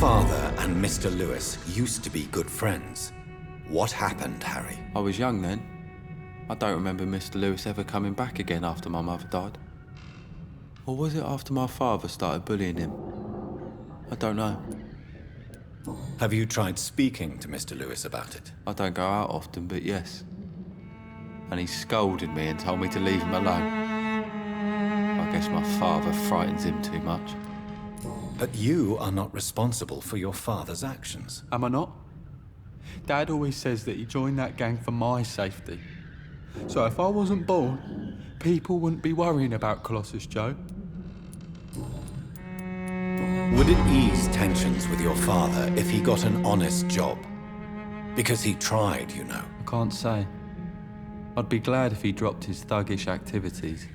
father and Mr. Lewis used to be good friends. What happened, Harry? I was young then. I don't remember Mr. Lewis ever coming back again after my mother died. Or was it after my father started bullying him? I don't know. Have you tried speaking to Mr. Lewis about it? I don't go out often, but yes. And he scolded me and told me to leave him alone. I guess my father frightens him too much. But you are not responsible for your father's actions. Am I not? Dad always says that he joined that gang for my safety. So if I wasn't born, people wouldn't be worrying about Colossus Joe. Would it ease tensions with your father if he got an honest job? Because he tried, you know. I can't say. I'd be glad if he dropped his thuggish activities,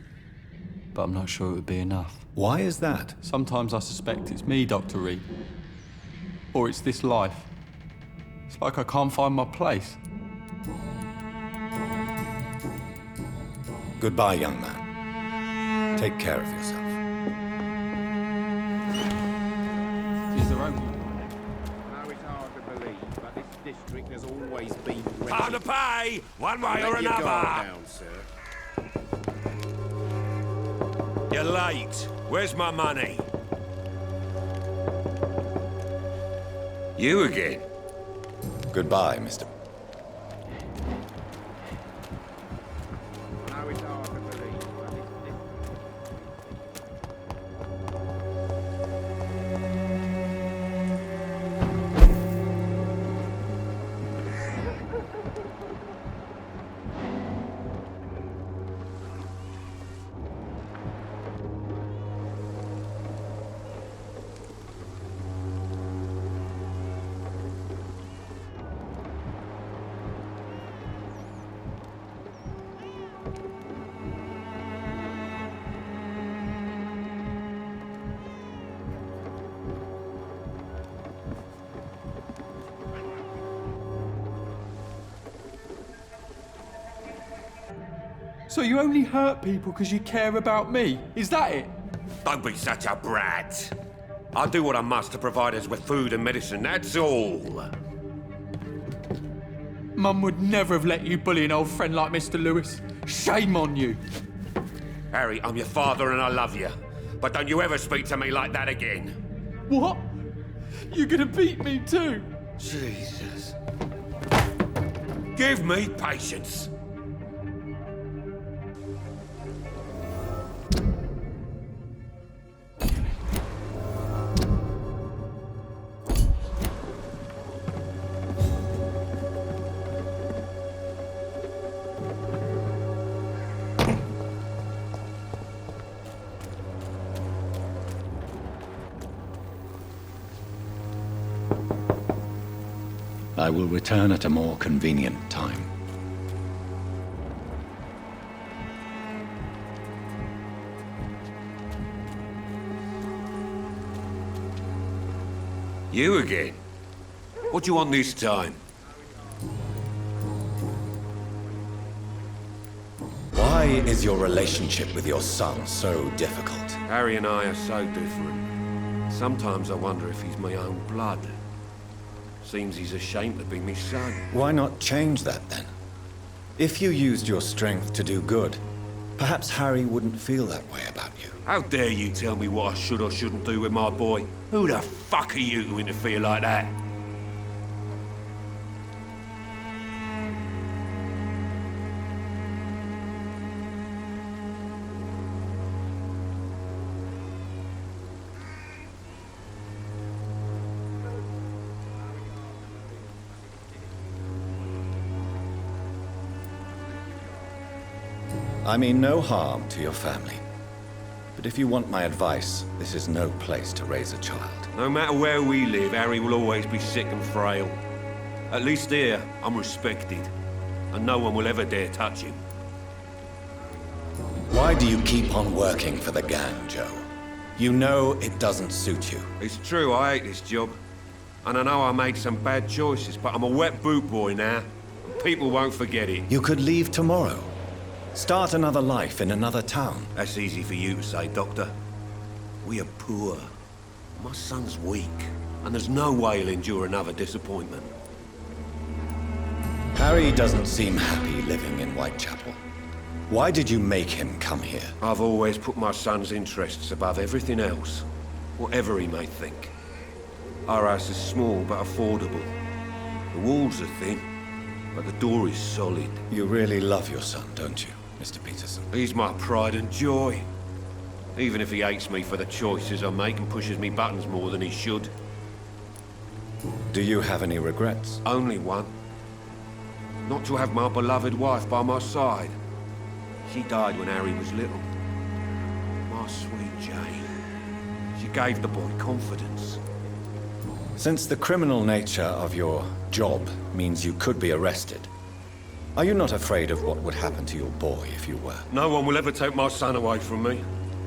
but I'm not sure it would be enough. Why is that? Sometimes I suspect it's me, Dr. Reed. Or it's this life. It's like I can't find my place. Goodbye, young man. Take care of yourself. Is there only... Now it's hard to believe, but this district has always been ready. Time to pay, one way or Let your guard another. down, sir. You're late. Where's my money? You again? Goodbye, Mr. Now it's hard to believe, but this So you only hurt people because you care about me? Is that it? Don't be such a brat. I'll do what I must to provide us with food and medicine, that's all. Mum would never have let you bully an old friend like Mr. Lewis. Shame on you. Harry, I'm your father and I love you. But don't you ever speak to me like that again. What? You're gonna beat me too? Jesus. Give me patience. I will return at a more convenient time. You again? What do you want this time? Why is your relationship with your son so difficult? Harry and I are so different. Sometimes I wonder if he's my own blood. Seems he's ashamed to be my son. Why not change that then? If you used your strength to do good, perhaps Harry wouldn't feel that way about you. How dare you tell me what I should or shouldn't do with my boy? Who the fuck are you to interfere like that? I mean no harm to your family. But if you want my advice, this is no place to raise a child. No matter where we live, Harry will always be sick and frail. At least here, I'm respected. And no one will ever dare touch him. Why do you keep on working for the gang, Joe? You know it doesn't suit you. It's true, I hate this job. And I know I made some bad choices, but I'm a wet boot boy now. And people won't forget it. You could leave tomorrow. Start another life in another town. That's easy for you to say, Doctor. We are poor. My son's weak. and there's no way he'll endure another disappointment. Harry doesn't seem happy living in Whitechapel. Why did you make him come here? I've always put my son's interests above everything else, whatever he may think. Our house is small but affordable. The walls are thin, but the door is solid. You really love your son, don't you, Mr. Peterson? He's my pride and joy. Even if he hates me for the choices I make and pushes me buttons more than he should. Do you have any regrets? Only one. Not to have my beloved wife by my side. She died when Harry was little. My sweet Jane. She gave the boy confidence. Since the criminal nature of your job means you could be arrested, are you not afraid of what would happen to your boy if you were? No one will ever take my son away from me.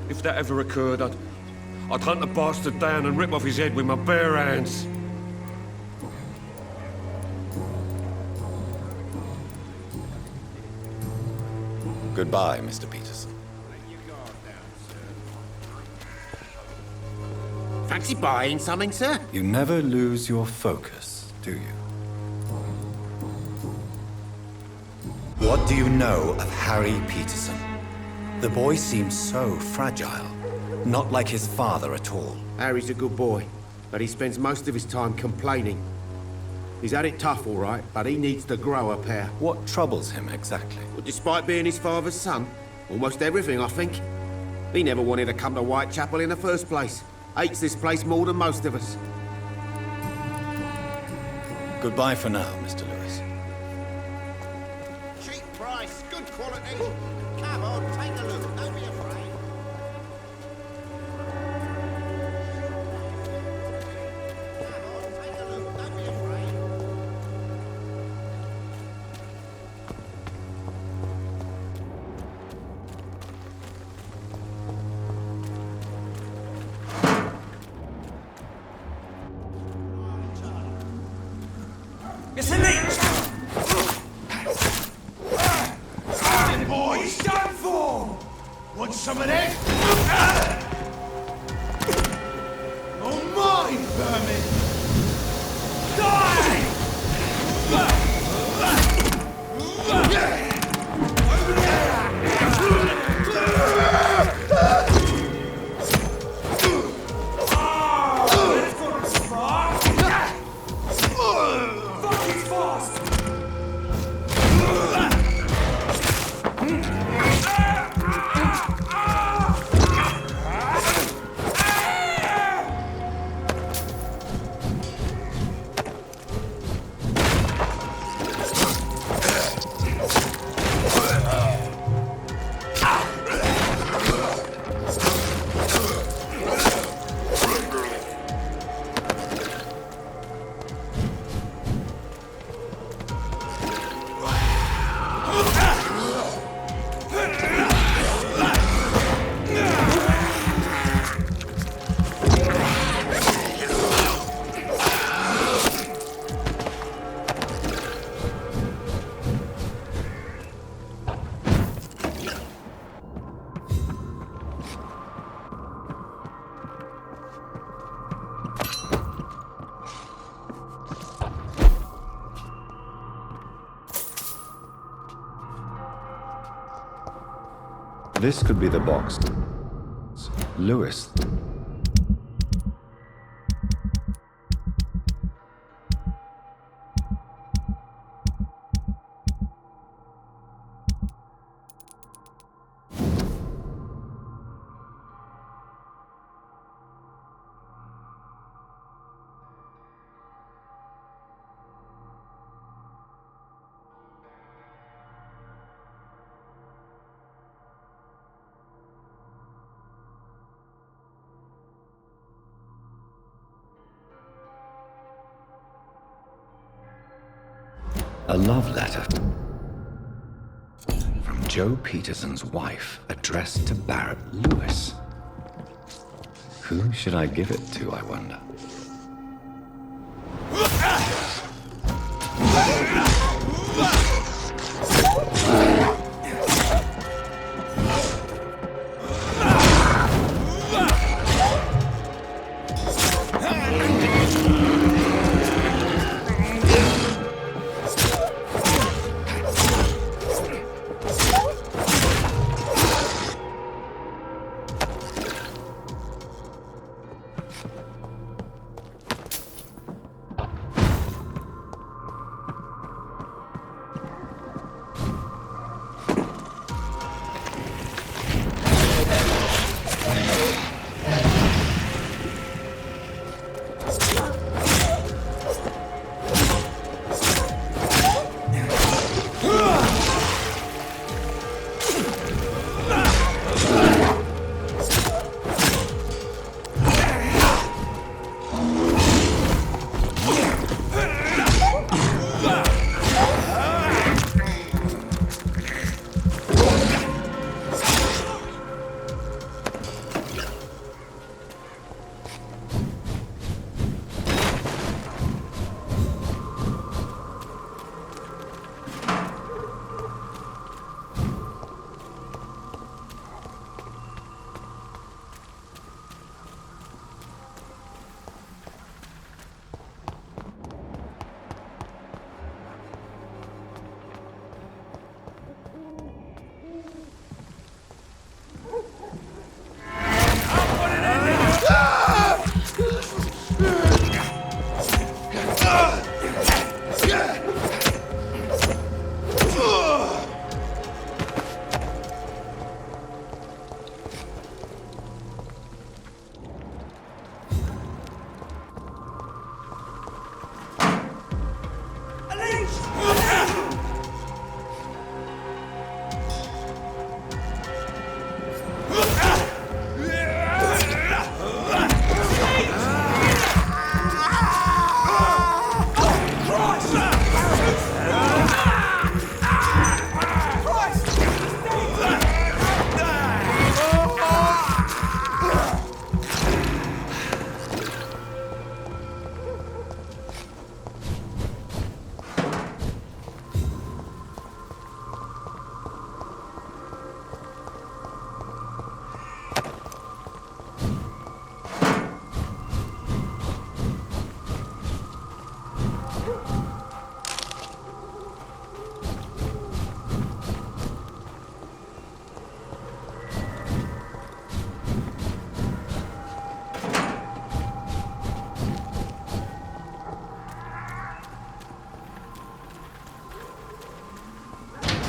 If that ever occurred, I'd hunt the bastard down and rip off his head with my bare hands. Goodbye, Mr. Peterson. Fancy buying something, sir? You never lose your focus, do you? What do you know of Harry Peterson? The boy seems so fragile. Not like his father at all. Harry's a good boy, but he spends most of his time complaining. He's had it tough, all right, but he needs to grow a pair. What troubles him exactly? Well, despite being his father's son, almost everything, I think. He never wanted to come to Whitechapel in the first place. Hates this place more than most of us. Goodbye for now, Mr. Lewis. Cheap price, good quality. Come on, take a look, don't be afraid. Come on, take a look, don't be afraid. It's a leech! Boy, he's done for! Want some of that? Oh, mine, vermin! Die! This could be the box. Lewis. A love letter from Joe Peterson's wife, addressed to Barrett Lewis. Who should I give it to, I wonder?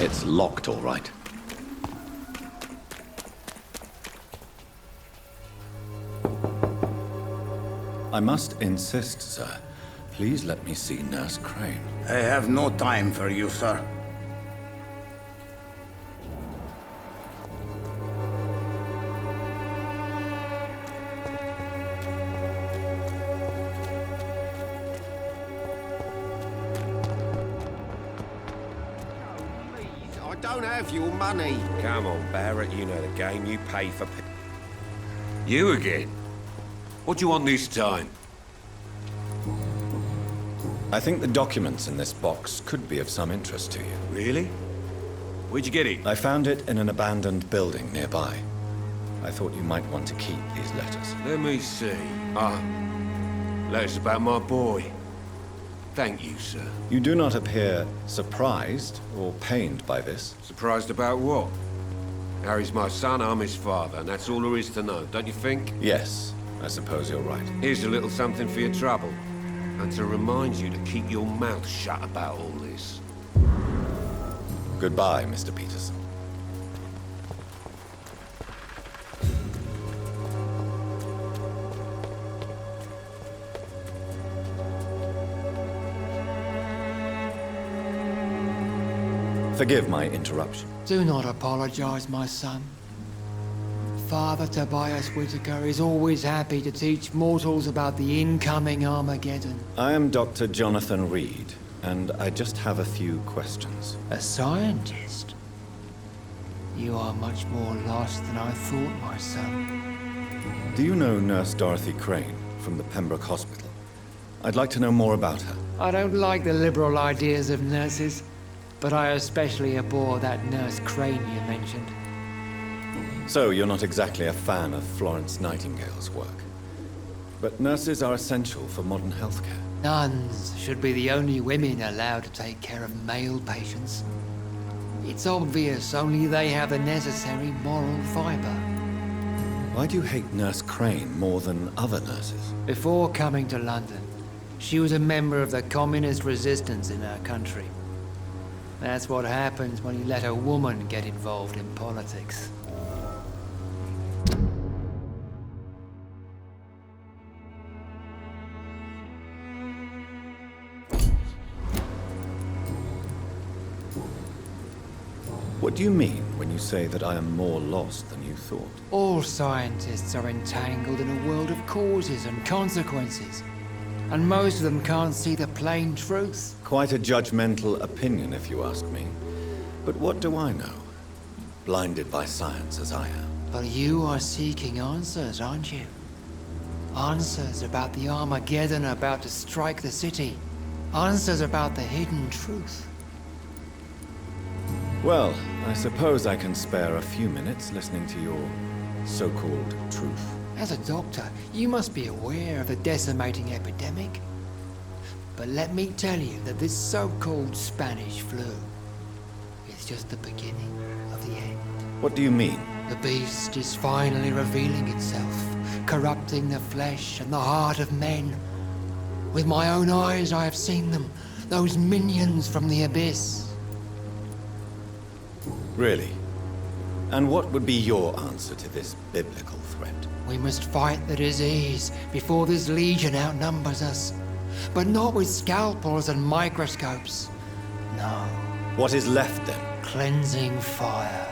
It's locked, all right. I must insist, sir. Please let me see Nurse Crane. I have no time for you, sir. I don't have your money. Come on, Barrett, you know the game. You pay for... You again? What do you want this time? I think the documents in this box could be of some interest to you. Really? Where'd you get it? I found it in an abandoned building nearby. I thought you might want to keep these letters. Let me see. Letters about my boy. Thank you, sir. You do not appear surprised or pained by this. Surprised about what? Harry's my son, I'm his father, and that's all there is to know, don't you think? Yes, I suppose you're right. Here's a little something for your trouble. And to remind you to keep your mouth shut about all this. Goodbye, Mr. Peterson. Forgive my interruption. Do not apologize, my son. Father Tobias Whittaker is always happy to teach mortals about the incoming Armageddon. I am Dr. Jonathan Reed, and I just have a few questions. A scientist? You are much more lost than I thought, my son. Do you know Nurse Dorothy Crane from the Pembroke Hospital? I'd like to know more about her. I don't like the liberal ideas of nurses, but I especially abhor that Nurse Crane you mentioned. So, you're not exactly a fan of Florence Nightingale's work. But nurses are essential for modern healthcare. Nuns should be the only women allowed to take care of male patients. It's obvious only they have the necessary moral fiber. Why do you hate Nurse Crane more than other nurses? Before coming to London, she was a member of the communist resistance in our country. That's what happens when you let a woman get involved in politics. What do you mean when you say that I am more lost than you thought? All scientists are entangled in a world of causes and consequences, and most of them can't see the plain truth. Quite a judgmental opinion, if you ask me. But what do I know? Blinded by science as I am. But you are seeking answers, aren't you? Answers about the Armageddon about to strike the city. Answers about the hidden truth. Well, I suppose I can spare a few minutes listening to your so-called truth. As a doctor, you must be aware of the decimating epidemic. But let me tell you that this so-called Spanish flu is just the beginning of the end. What do you mean? The beast is finally revealing itself, corrupting the flesh and the heart of men. With my own eyes I have seen them, those minions from the abyss. Really? And what would be your answer to this biblical threat? We must fight the disease before this legion outnumbers us. But not with scalpels and microscopes. No. What is left then? Cleansing fire.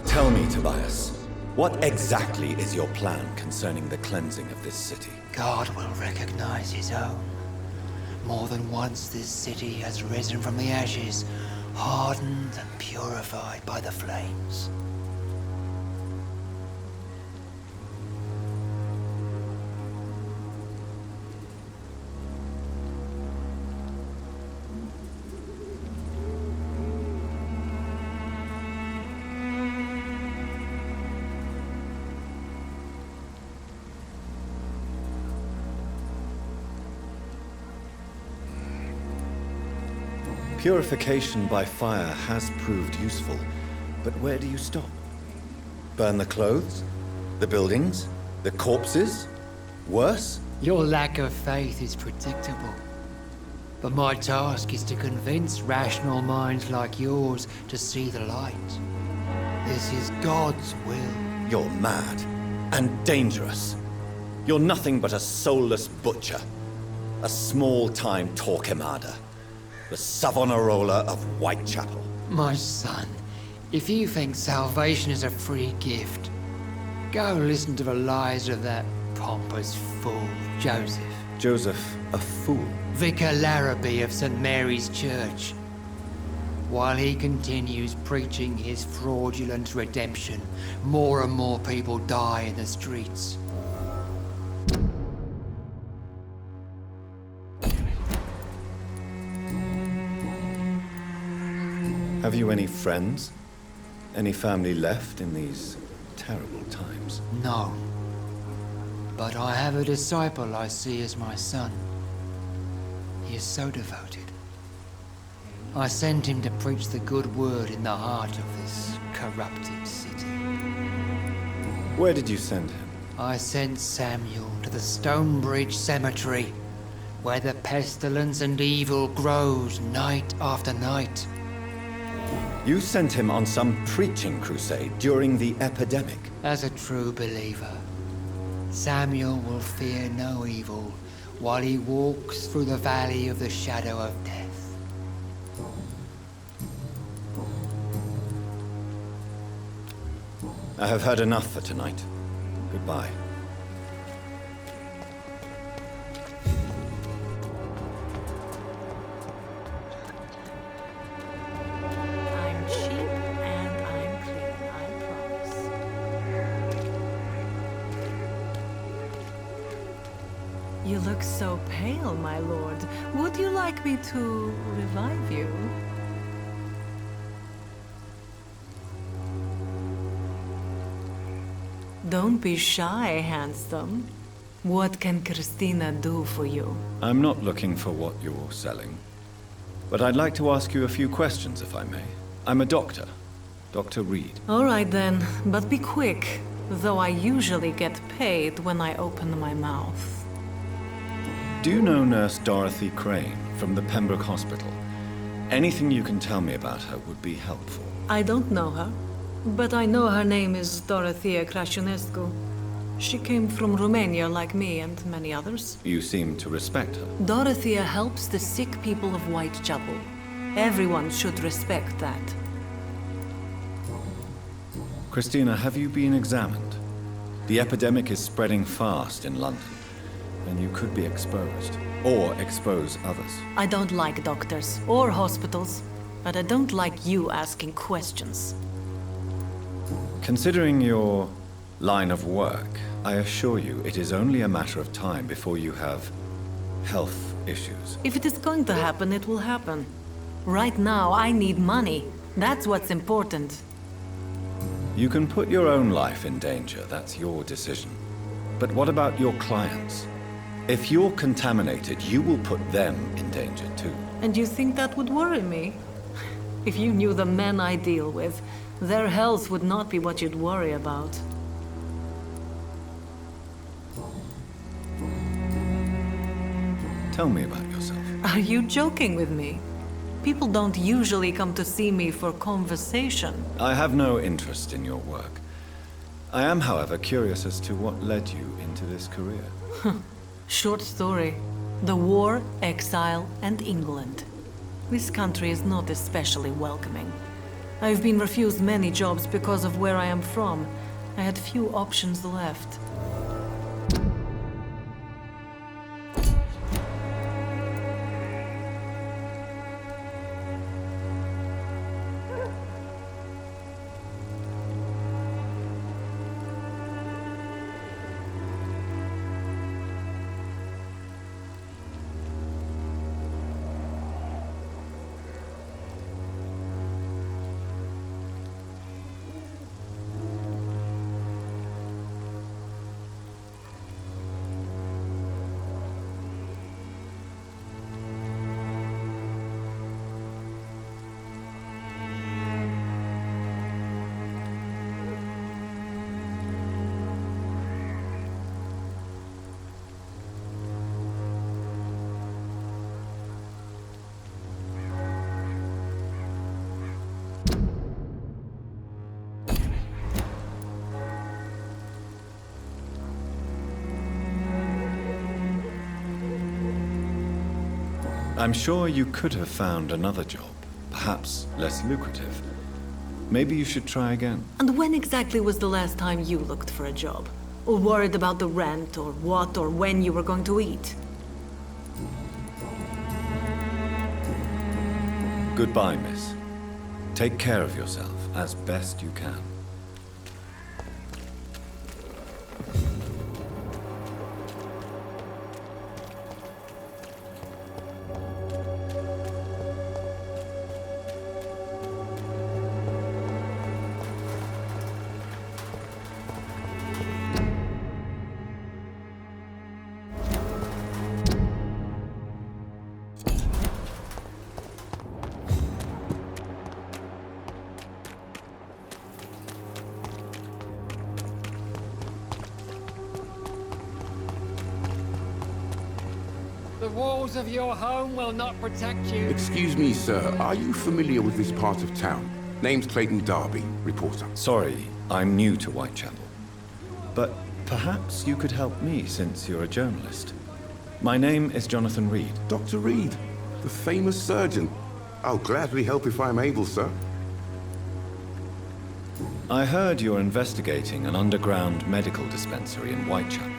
Tell me, Tobias, what exactly is your plan concerning the cleansing of this city? God will recognize his own. More than once this city has risen from the ashes, hardened and purified by the flames. Purification by fire has proved useful, but where do you stop? Burn the clothes? The buildings? The corpses? Worse? Your lack of faith is predictable. But my task is to convince rational minds like yours to see the light. This is God's will. You're mad and dangerous. You're nothing but a soulless butcher. A small-time Torquemada. The Savonarola of Whitechapel. My son, if you think salvation is a free gift, go listen to the lies of that pompous fool, Joseph. Joseph, a fool? Vicar Larrabee of St. Mary's Church. While he continues preaching his fraudulent redemption, more and more people die in the streets. Have you any friends? Any family left in these terrible times? No. But I have a disciple I see as my son. He is so devoted. I sent him to preach the good word in the heart of this corrupted city. Where did you send him? I sent Samuel to the Stonebridge Cemetery, where the pestilence and evil grows night after night. You sent him on some preaching crusade during the epidemic. As a true believer, Samuel will fear no evil while he walks through the valley of the shadow of death. I have heard enough for tonight. Goodbye. I'm cheap and I'm clean, I promise. You look so pale, my lord. Would you like me to revive you? Don't be shy, handsome. What can Christina do for you? I'm not looking for what you're selling. But I'd like to ask you a few questions, if I may. I'm a doctor. Dr. Reed. All right then, but be quick, though I usually get paid when I open my mouth. Do you know Nurse Dorothy Crane from the Pembroke Hospital? Anything you can tell me about her would be helpful. I don't know her, but I know her name is Dorothea Crăciunescu. She came from Romania like me and many others. You seem to respect her. Dorothea helps the sick people of Whitechapel. Everyone should respect that. Christina, have you been examined? The epidemic is spreading fast in London, and you could be exposed, or expose others. I don't like doctors or hospitals, but I don't like you asking questions. Considering your line of work, I assure you it is only a matter of time before you have health issues. If it is going to happen, it will happen. Right now, I need money. That's what's important. You can put your own life in danger, that's your decision. But what about your clients? If you're contaminated, you will put them in danger too. And you think that would worry me? If you knew the men I deal with, their health would not be what you'd worry about. Tell me about yourself. Are you joking with me? People don't usually come to see me for conversation. I have no interest in your work. I am, however, curious as to what led you into this career. Short story. The war, exile, and England. This country is not especially welcoming. I've been refused many jobs because of where I am from. I had few options left. I'm sure you could have found another job, perhaps less lucrative. Maybe you should try again. And when exactly was the last time you looked for a job? Or worried about the rent, or what or when you were going to eat? Goodbye, miss. Take care of yourself as best you can. The walls of your home will not protect you. Excuse me, sir. Are you familiar with this part of town? Name's Clayton Darby, reporter. Sorry, I'm new to Whitechapel. But perhaps you could help me since you're a journalist. My name is Jonathan Reed. Dr. Reed, the famous surgeon. I'll gladly help if I'm able, sir. I heard you're investigating an underground medical dispensary in Whitechapel.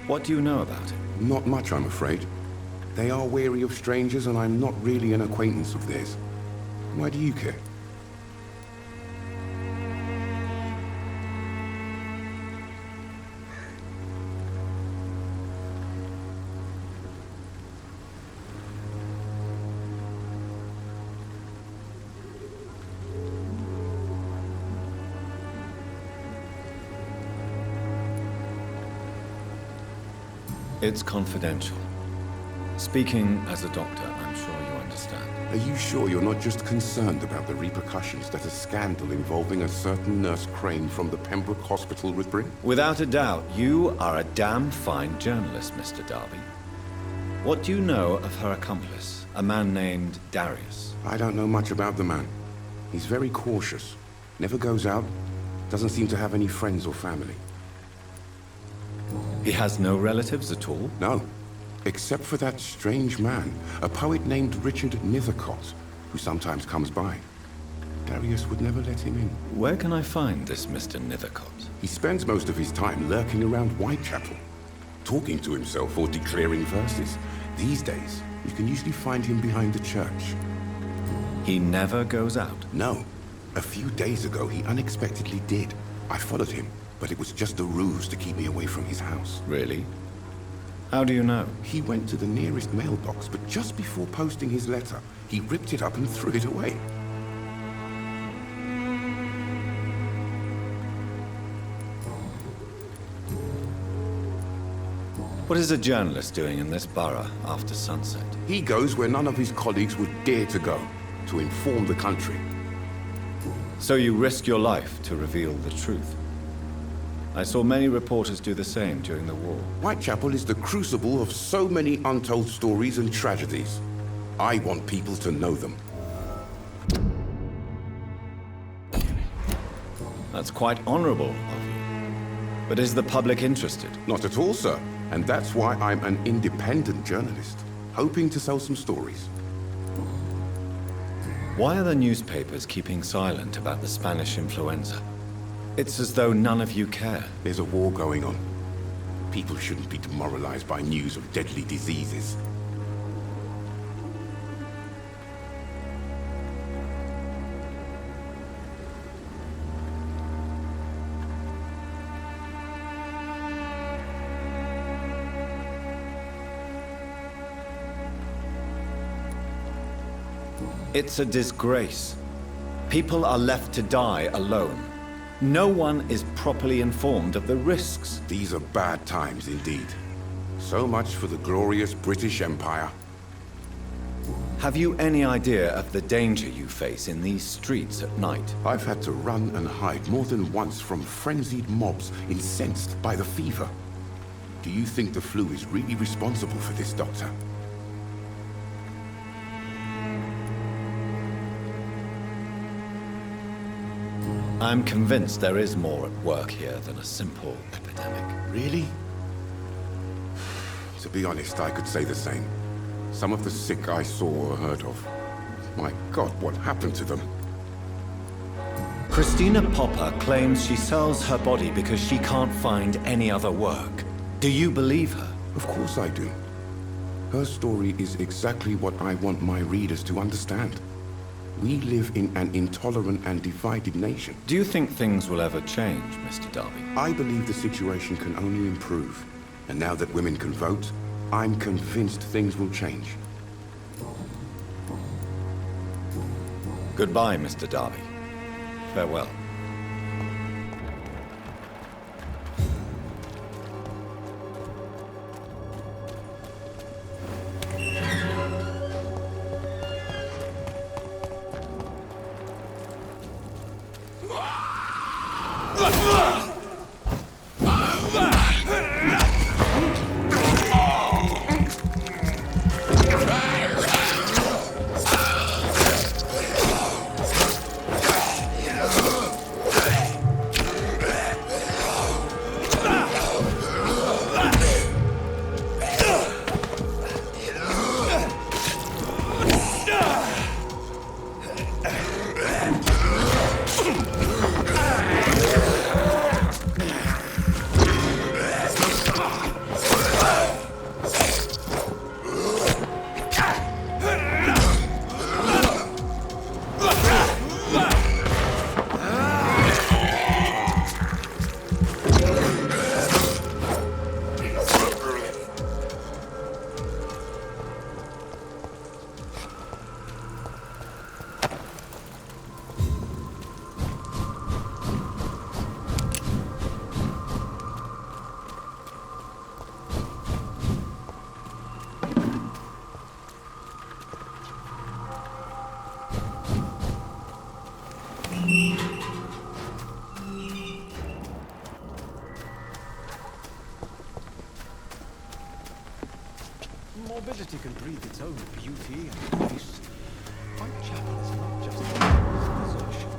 What do you know about it? Not much, I'm afraid. They are wary of strangers, and I'm not really an acquaintance of theirs. Why do you care? It's confidential. Speaking as a doctor, I'm sure you understand. Are you sure you're not just concerned about the repercussions that a scandal involving a certain Nurse Crane from the Pembroke Hospital would bring? Without a doubt, you are a damn fine journalist, Mr. Darby. What do you know of her accomplice, a man named Darius? I don't know much about the man. He's very cautious. Never goes out. Doesn't seem to have any friends or family. He has no relatives at all? No. Except for that strange man, a poet named Richard Nithercott, who sometimes comes by. Darius would never let him in. Where can I find this Mr. Nithercott? He spends most of his time lurking around Whitechapel, talking to himself or declaring verses. These days, you can usually find him behind the church. He never goes out? No. A few days ago, he unexpectedly did. I followed him, but it was just a ruse to keep me away from his house. Really? How do you know? He went to the nearest mailbox, but just before posting his letter, he ripped it up and threw it away. What is a journalist doing in this borough after sunset? He goes where none of his colleagues would dare to go, to inform the country. So you risk your life to reveal the truth? I saw many reporters do the same during the war. Whitechapel is the crucible of so many untold stories and tragedies. I want people to know them. That's quite honorable of you. But is the public interested? Not at all, sir. And that's why I'm an independent journalist, hoping to sell some stories. Why are the newspapers keeping silent about the Spanish influenza? It's as though none of you care. There's a war going on. People shouldn't be demoralized by news of deadly diseases. It's a disgrace. People are left to die alone. No one is properly informed of the risks. These are bad times indeed. So much for the glorious British Empire. Have you any idea of the danger you face in these streets at night? I've had to run and hide more than once from frenzied mobs incensed by the fever. Do you think the flu is really responsible for this, Doctor? I'm convinced there is more at work here than a simple epidemic. Really? To be honest, I could say the same. Some of the sick I saw or heard of. My God, what happened to them? Christina Popper claims she sells her body because she can't find any other work. Do you believe her? Of course I do. Her story is exactly what I want my readers to understand. We live in an intolerant and divided nation. Do you think things will ever change, Mr. Darby? I believe the situation can only improve. And now that women can vote, I'm convinced things will change. Goodbye, Mr. Darby. Farewell. Mobility can breathe its own beauty and grace. Whitechapel is not just a possession.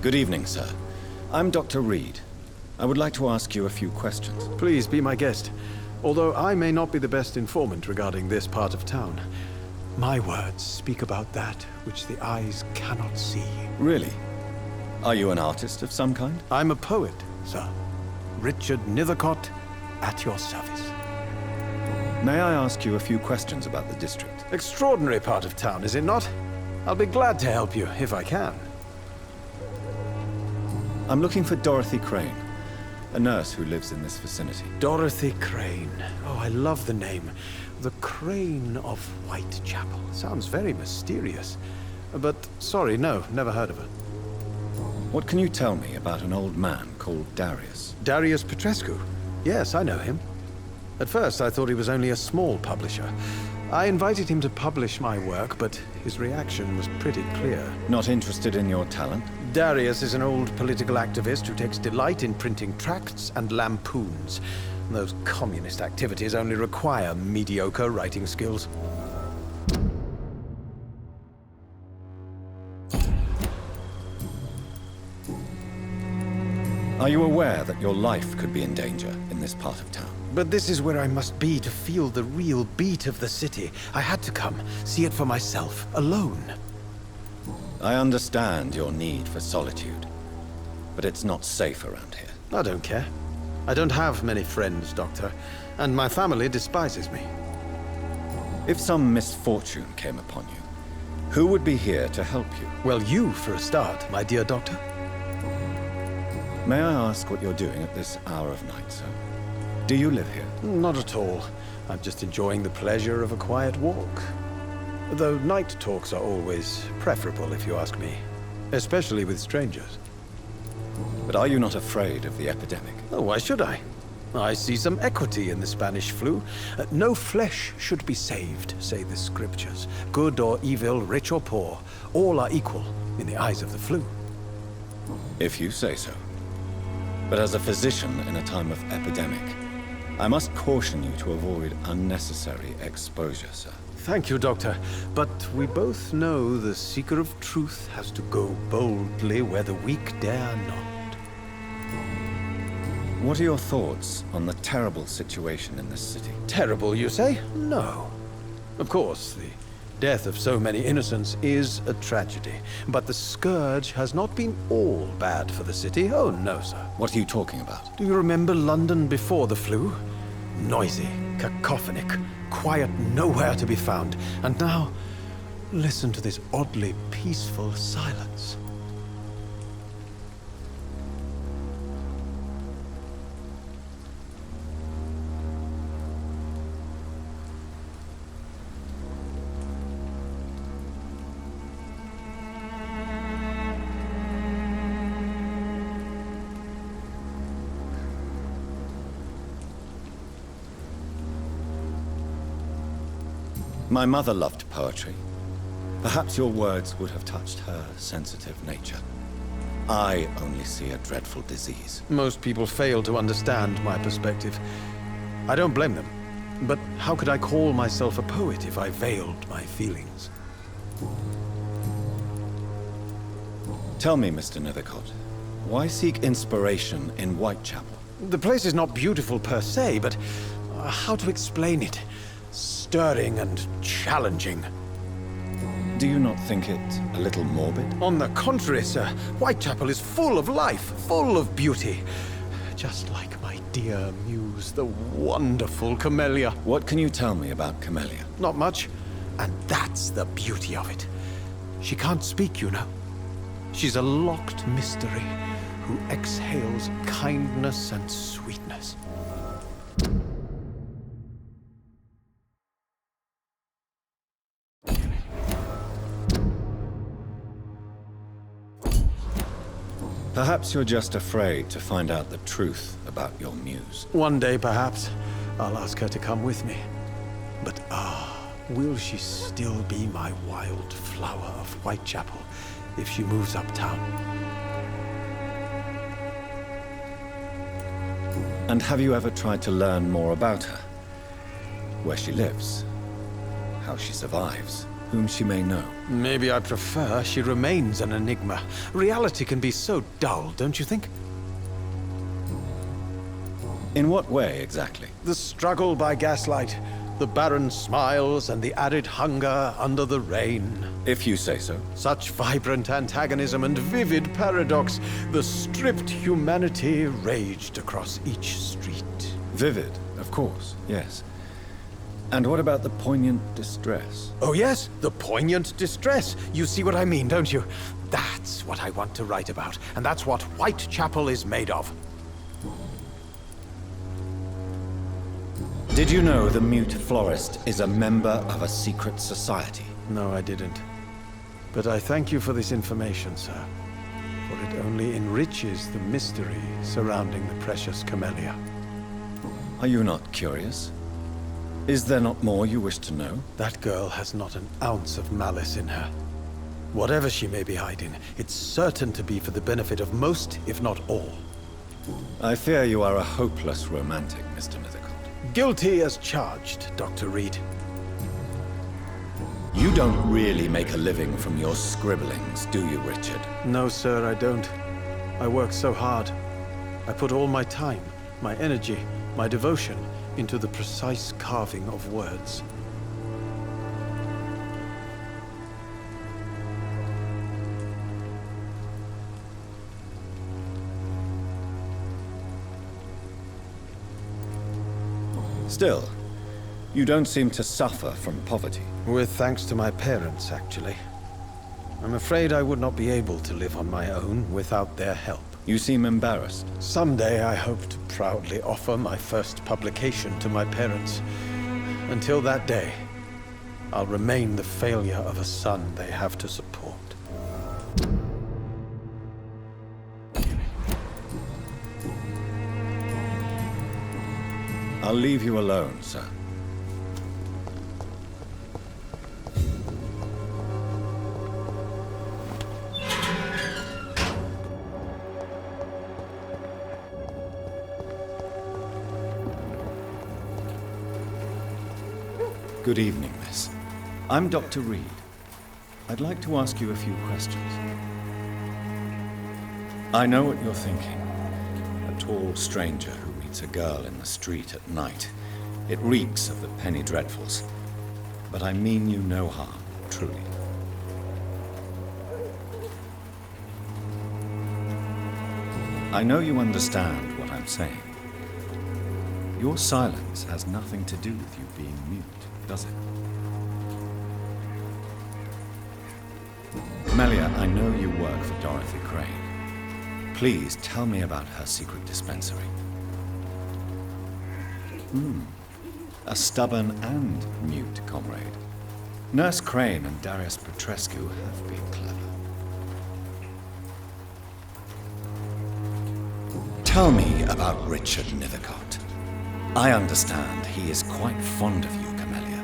Good evening, sir. I'm Dr. Reed. I would like to ask you a few questions. Please be my guest. Although I may not be the best informant regarding this part of town, my words speak about that which the eyes cannot see. Really? Are you an artist of some kind? I'm a poet, sir. Richard Nethercott, at your service. May I ask you a few questions about the district? Extraordinary part of town, is it not? I'll be glad to help you, if I can. I'm looking for Dorothy Crane, a nurse who lives in this vicinity. Dorothy Crane. Oh, I love the name. The Crane of Whitechapel. Sounds very mysterious. But, sorry, no, never heard of her. What can you tell me about an old man called Darius? Darius Petrescu? Yes, I know him. At first, I thought he was only a small publisher. I invited him to publish my work, but his reaction was pretty clear. Not interested in your talent? Darius is an old political activist who takes delight in printing tracts and lampoons. Those communist activities only require mediocre writing skills. Are you aware that your life could be in danger in this part of town? But this is where I must be to feel the real beat of the city. I had to come, see it for myself, alone. I understand your need for solitude, but it's not safe around here. I don't care. I don't have many friends, Doctor, and my family despises me. If some misfortune came upon you, who would be here to help you? Well, you, for a start, my dear Doctor. May I ask what you're doing at this hour of night, sir? Do you live here? Not at all. I'm just enjoying the pleasure of a quiet walk. Though night talks are always preferable, if you ask me. Especially with strangers. But are you not afraid of the epidemic? Oh, why should I? I see some equity in the Spanish flu. No flesh should be saved, say the scriptures. Good or evil, rich or poor, all are equal in the eyes of the flu. If you say so. But as a physician in a time of epidemic, I must caution you to avoid unnecessary exposure, sir. Thank you, Doctor. But we both know the seeker of truth has to go boldly where the weak dare not. What are your thoughts on the terrible situation in this city? Terrible, you say? No. Of course, the death of so many innocents is a tragedy. But the scourge has not been all bad for the city. Oh, no, sir. What are you talking about? Do you remember London before the flu? Noisy, cacophonic, quiet nowhere to be found. And now, listen to this oddly peaceful silence. My mother loved poetry. Perhaps your words would have touched her sensitive nature. I only see a dreadful disease. Most people fail to understand my perspective. I don't blame them. But how could I call myself a poet if I veiled my feelings? Tell me, Mr. Nethercott, why seek inspiration in Whitechapel? The place is not beautiful per se, but how to explain it? Stirring and challenging. Do you not think it a little morbid? On the contrary, sir. Whitechapel is full of life, full of beauty. Just like my dear muse, the wonderful Camellia. What can you tell me about Camellia? Not much. And that's the beauty of it. She can't speak, you know. She's a locked mystery who exhales kindness and sweetness. Perhaps you're just afraid to find out the truth about your muse. One day, perhaps, I'll ask her to come with me. But will she still be my wild flower of Whitechapel if she moves uptown? And have you ever tried to learn more about her? Where she lives? How she survives? Whom she may know? Maybe I prefer she remains an enigma. Reality can be so dull, don't you think? In what way, exactly? The struggle by gaslight, the barren smiles and the added hunger under the rain. If you say so. Such vibrant antagonism and vivid paradox. The stripped humanity raged across each street. Vivid, of course, yes. And what about the poignant distress? Oh yes, the poignant distress. You see what I mean, don't you? That's what I want to write about, and that's what Whitechapel is made of. Did you know the mute florist is a member of a secret society? No, I didn't. But I thank you for this information, sir. For it only enriches the mystery surrounding the precious Camellia. Are you not curious? Is there not more you wish to know? That girl has not an ounce of malice in her. Whatever she may be hiding, it's certain to be for the benefit of most, if not all. I fear you are a hopeless romantic, Mr. Nethercott. Guilty as charged, Dr. Reed. You don't really make a living from your scribblings, do you, Richard? No, sir, I don't. I work so hard. I put all my time, my energy, my devotion into the precise carving of words. Still, you don't seem to suffer from poverty. With thanks to my parents, actually. I'm afraid I would not be able to live on my own without their help. You seem embarrassed. Someday I hope to proudly offer my first publication to my parents. Until that day, I'll remain the failure of a son they have to support. I'll leave you alone, sir. Good evening, miss. I'm Dr. Reed. I'd like to ask you a few questions. I know what you're thinking. A tall stranger who meets a girl in the street at night. It reeks of the penny dreadfuls. But I mean you no harm, truly. I know you understand what I'm saying. Your silence has nothing to do with you being mute, does it? Camellia, I know you work for Dorothy Crane. Please tell me about her secret dispensary. A stubborn and mute comrade. Nurse Crane and Darius Petrescu have been clever. Tell me about Richard Nethercott. I understand he is quite fond of you, Camellia.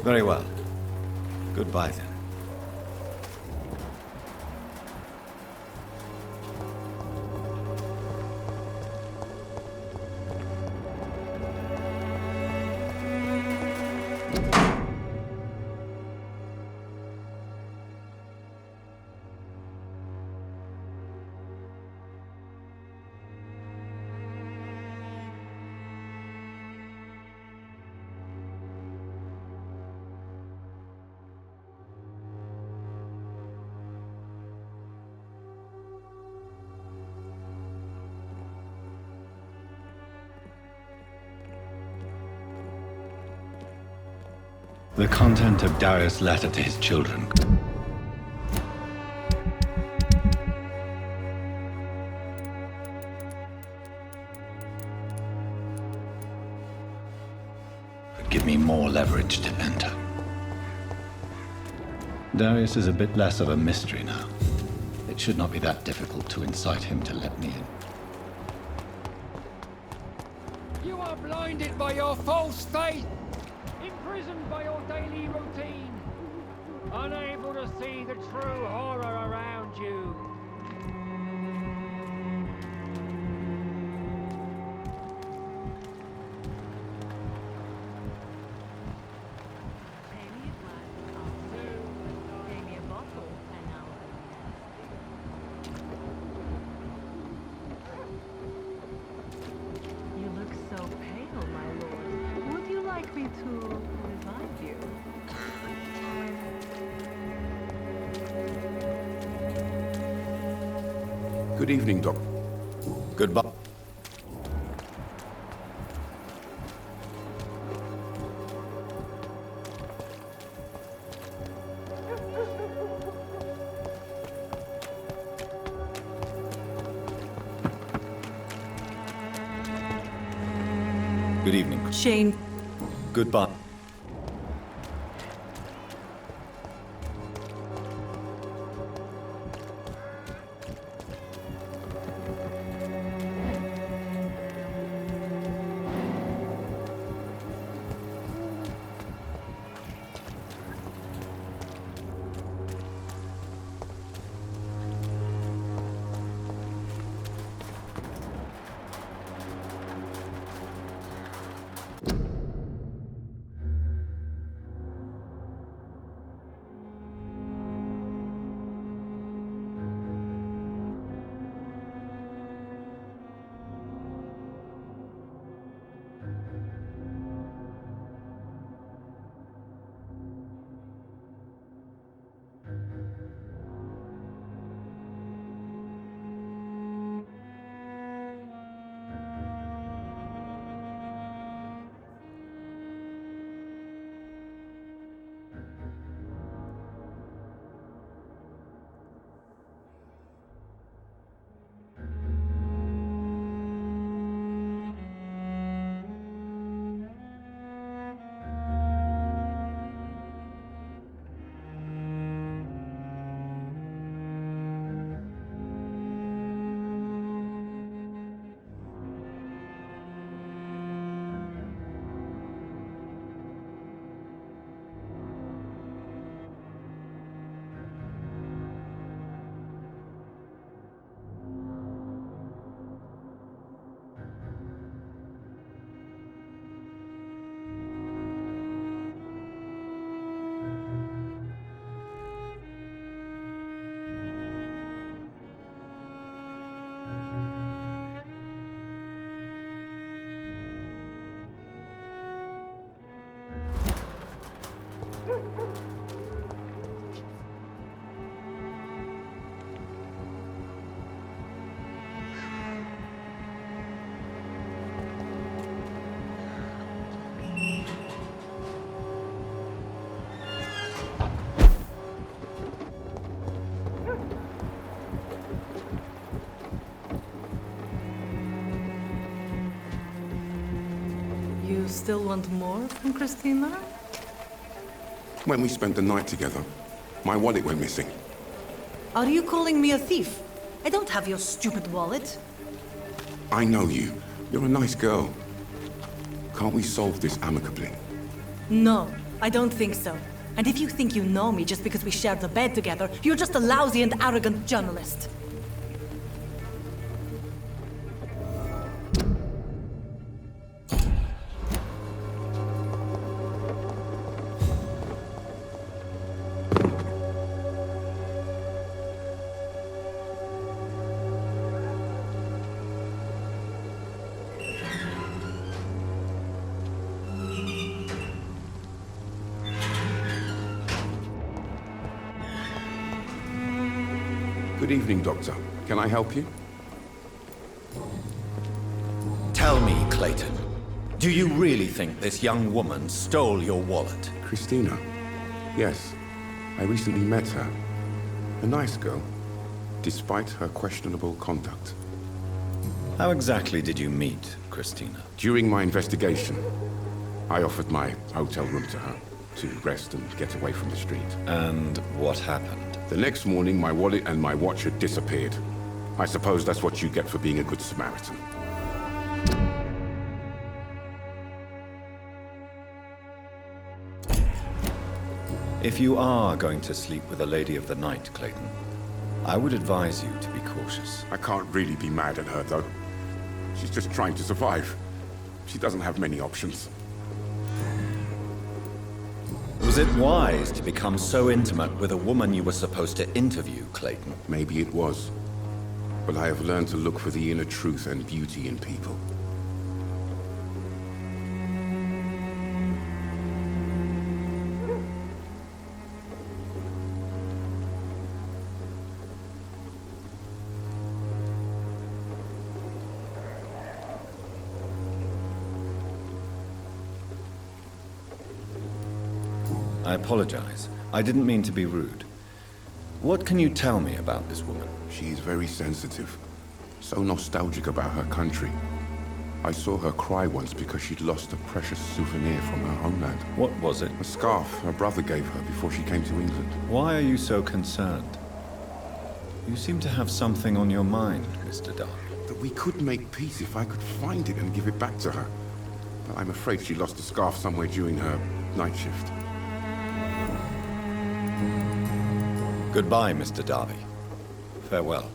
Very well. Goodbye then. The content of Darius' letter to his children. Could give me more leverage to enter. Darius is a bit less of a mystery now. It should not be that difficult to incite him to let me in. You are blinded by your false faith! Imprisoned by your daily routine, unable to see the true horror around you. You look so pale, my lord. Would you like me to revive you? Good evening, Doc. Goodbye. Good evening. Shane. Goodbye. still want more from Christina? When we spent the night together, my wallet went missing. Are you calling me a thief? I don't have your stupid wallet. I know you. You're a nice girl. Can't we solve this amicably? No, I don't think so. And if you think you know me just because we shared the bed together, you're just a lousy and arrogant journalist. Good evening, Doctor. Can I help you? Tell me, Clayton, do you really think this young woman stole your wallet? Christina? Yes. I recently met her. A nice girl, despite her questionable conduct. How exactly did you meet Christina? During my investigation, I offered my hotel room to her to rest and get away from the street. And what happened? The next morning, my wallet and my watch had disappeared. I suppose that's what you get for being a good Samaritan. If you are going to sleep with a lady of the night, Clayton, I would advise you to be cautious. I can't really be mad at her, though. She's just trying to survive. She doesn't have many options. Was it wise to become so intimate with a woman you were supposed to interview, Clayton? Maybe it was. But I have learned to look for the inner truth and beauty in people. I apologize. I didn't mean to be rude. What can you tell me about this woman? She is very sensitive. So nostalgic about her country. I saw her cry once because she'd lost a precious souvenir from her homeland. What was it? A scarf her brother gave her before she came to England. Why are you so concerned? You seem to have something on your mind, Mr. Dark. That we could make peace if I could find it and give it back to her. But I'm afraid she lost the scarf somewhere during her night shift. Goodbye, Mr. Darby. Farewell.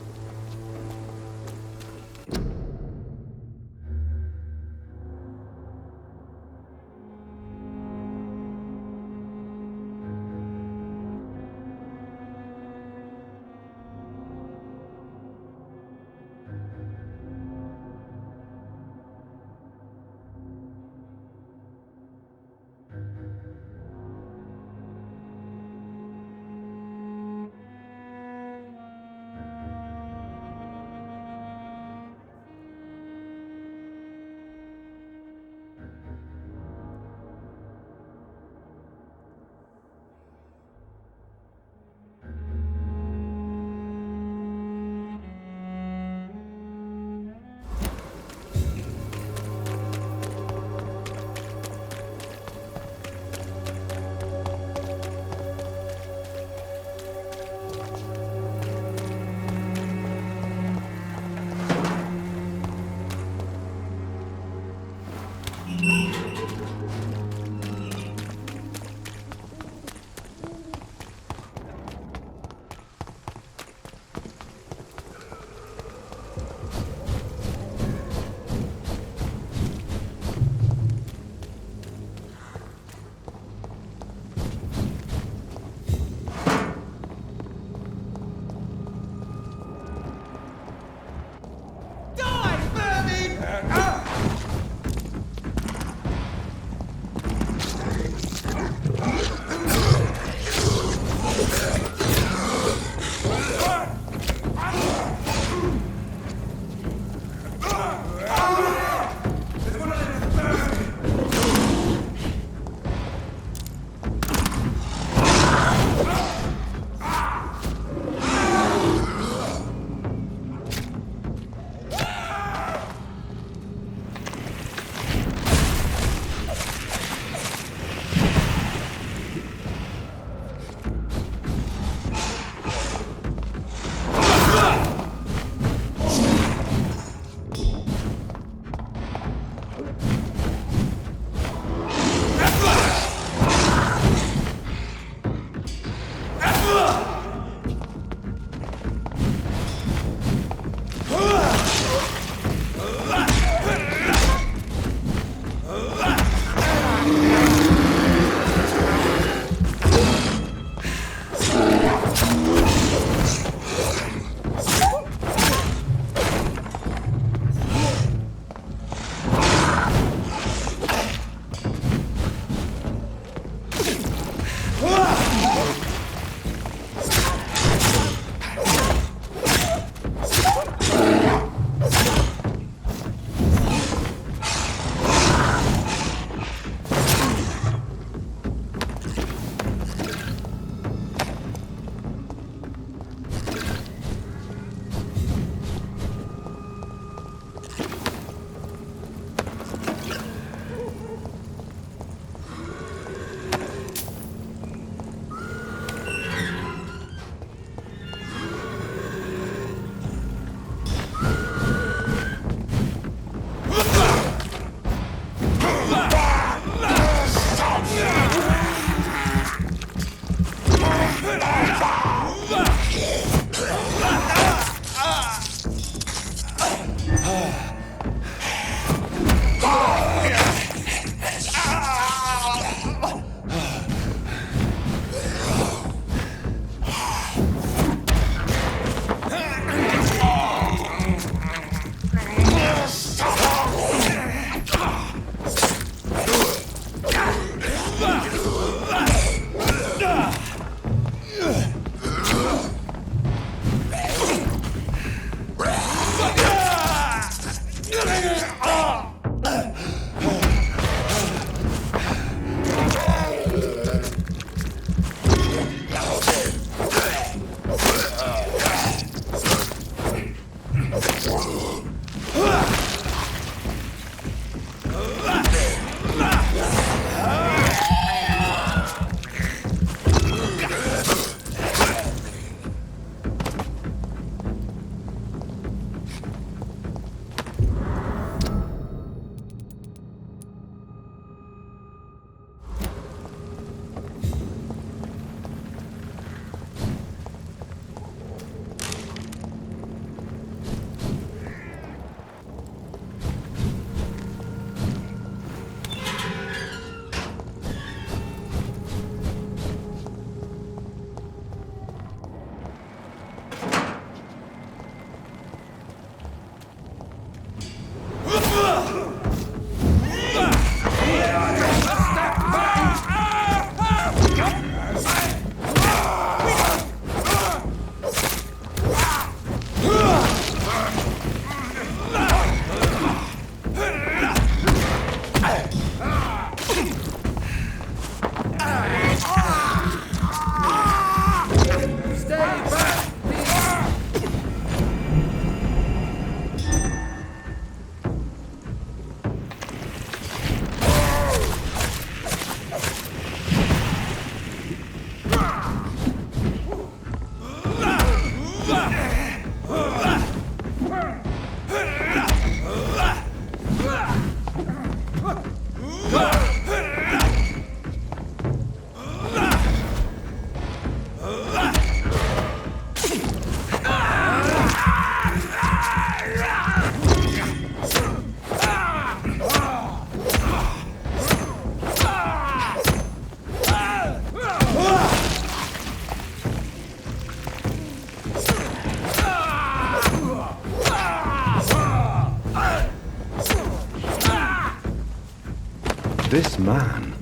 This man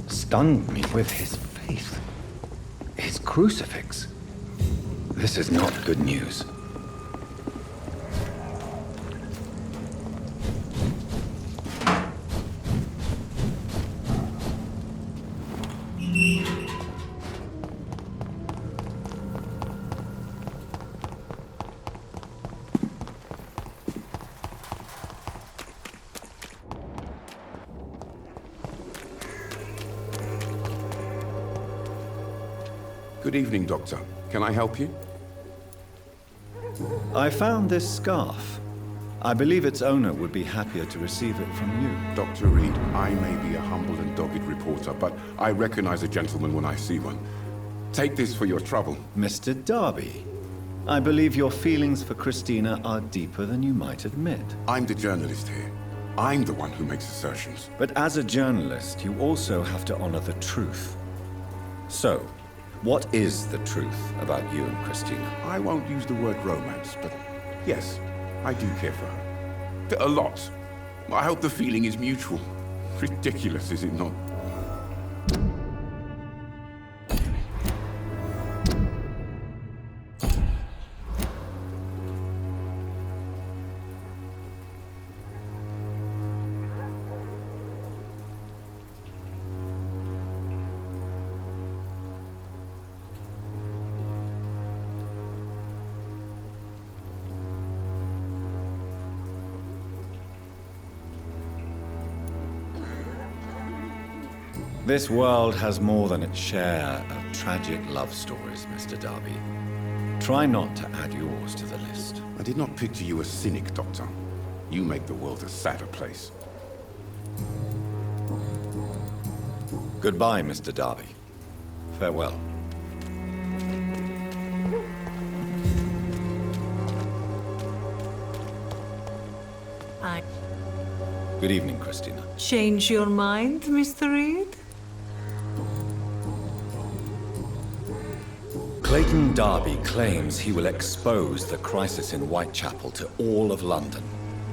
stunned me with his faith. His crucifix. This is not good news. Good evening, Doctor. Can I help you? I found this scarf. I believe its owner would be happier to receive it from you. Dr. Reed, I may be a humble and dogged reporter, but I recognize a gentleman when I see one. Take this for your trouble. Mr. Darby, I believe your feelings for Christina are deeper than you might admit. I'm the journalist here. I'm the one who makes assertions. But as a journalist, you also have to honor the truth. So, what is the truth about you and Christina? I won't use the word romance, but yes, I do care for her. A lot. I hope the feeling is mutual. Ridiculous, is it not? This world has more than its share of tragic love stories, Mr. Darby. Try not to add yours to the list. I did not picture you as cynic, Doctor. You make the world a sadder place. Goodbye, Mr. Darby. Farewell. Good evening, Christina. Change your mind, Mr. Reed? Clayton Darby claims he will expose the crisis in Whitechapel to all of London.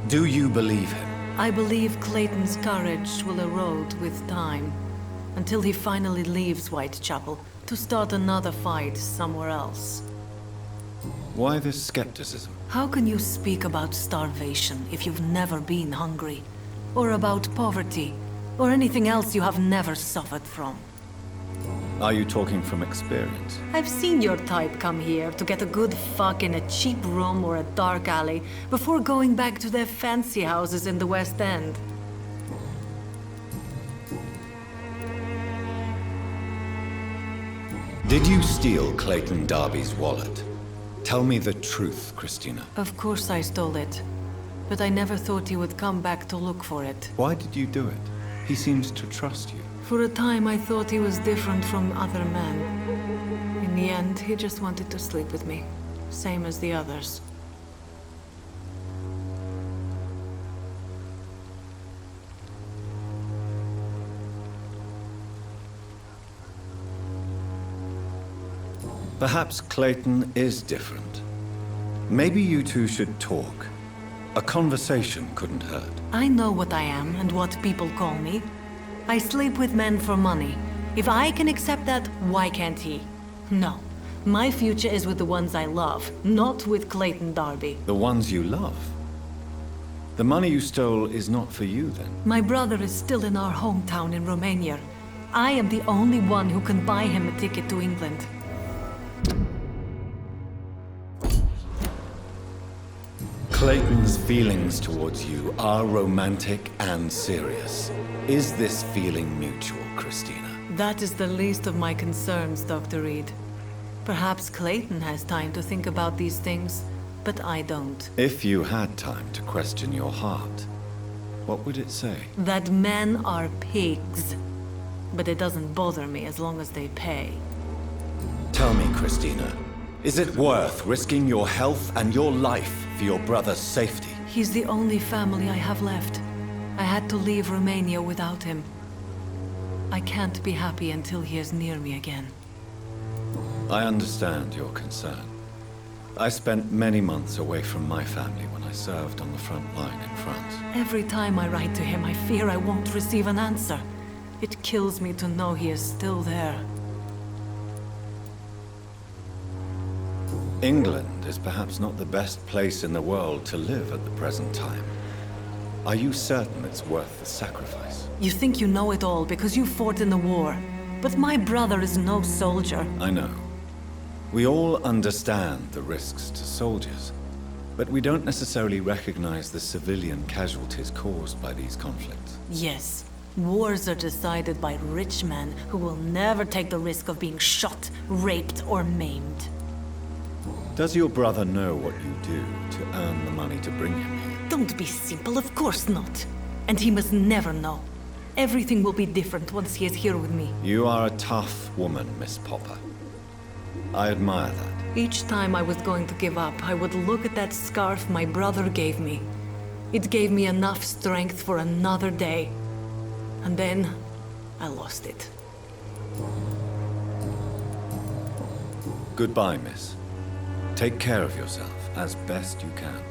Do you believe him? I believe Clayton's courage will erode with time, until he finally leaves Whitechapel to start another fight somewhere else. Why this skepticism? How can you speak about starvation if you've never been hungry? Or about poverty? Or anything else you have never suffered from? Are you talking from experience? I've seen your type come here to get a good fuck in a cheap room or a dark alley before going back to their fancy houses in the West End. Did you steal Clayton Darby's wallet? Tell me the truth, Christina. Of course I stole it. But I never thought he would come back to look for it. Why did you do it? He seems to trust you. For a time I thought he was different from other men. In the end, he just wanted to sleep with me. Same as the others. Perhaps Clayton is different. Maybe you two should talk. A conversation couldn't hurt. I know what I am and what people call me. I sleep with men for money. If I can accept that, why can't he? No. My future is with the ones I love, not with Clayton Darby. The ones you love? The money you stole is not for you, then? My brother is still in our hometown in Romania. I am the only one who can buy him a ticket to England. Clayton's feelings towards you are romantic and serious. Is this feeling mutual, Christina? That is the least of my concerns, Dr. Reed. Perhaps Clayton has time to think about these things, but I don't. If you had time to question your heart, what would it say? That men are pigs. But it doesn't bother me as long as they pay. Tell me, Christina, is it worth risking your health and your life for your brother's safety? He's the only family I have left. I had to leave Romania without him. I can't be happy until he is near me again. I understand your concern. I spent many months away from my family when I served on the front line in France. Every time I write to him, I fear I won't receive an answer. It kills me to know he is still there. England is perhaps not the best place in the world to live at the present time. Are you certain it's worth the sacrifice? You think you know it all because you fought in the war. But my brother is no soldier. I know. We all understand the risks to soldiers, but we don't necessarily recognize the civilian casualties caused by these conflicts. Yes. Wars are decided by rich men who will never take the risk of being shot, raped, or maimed. Does your brother know what you do to earn the money to bring him here? Don't be simple, of course not. And he must never know. Everything will be different once he is here with me. You are a tough woman, Miss Popper. I admire that. Each time I was going to give up, I would look at that scarf my brother gave me. It gave me enough strength for another day. And then, I lost it. Goodbye, miss. Take care of yourself as best you can.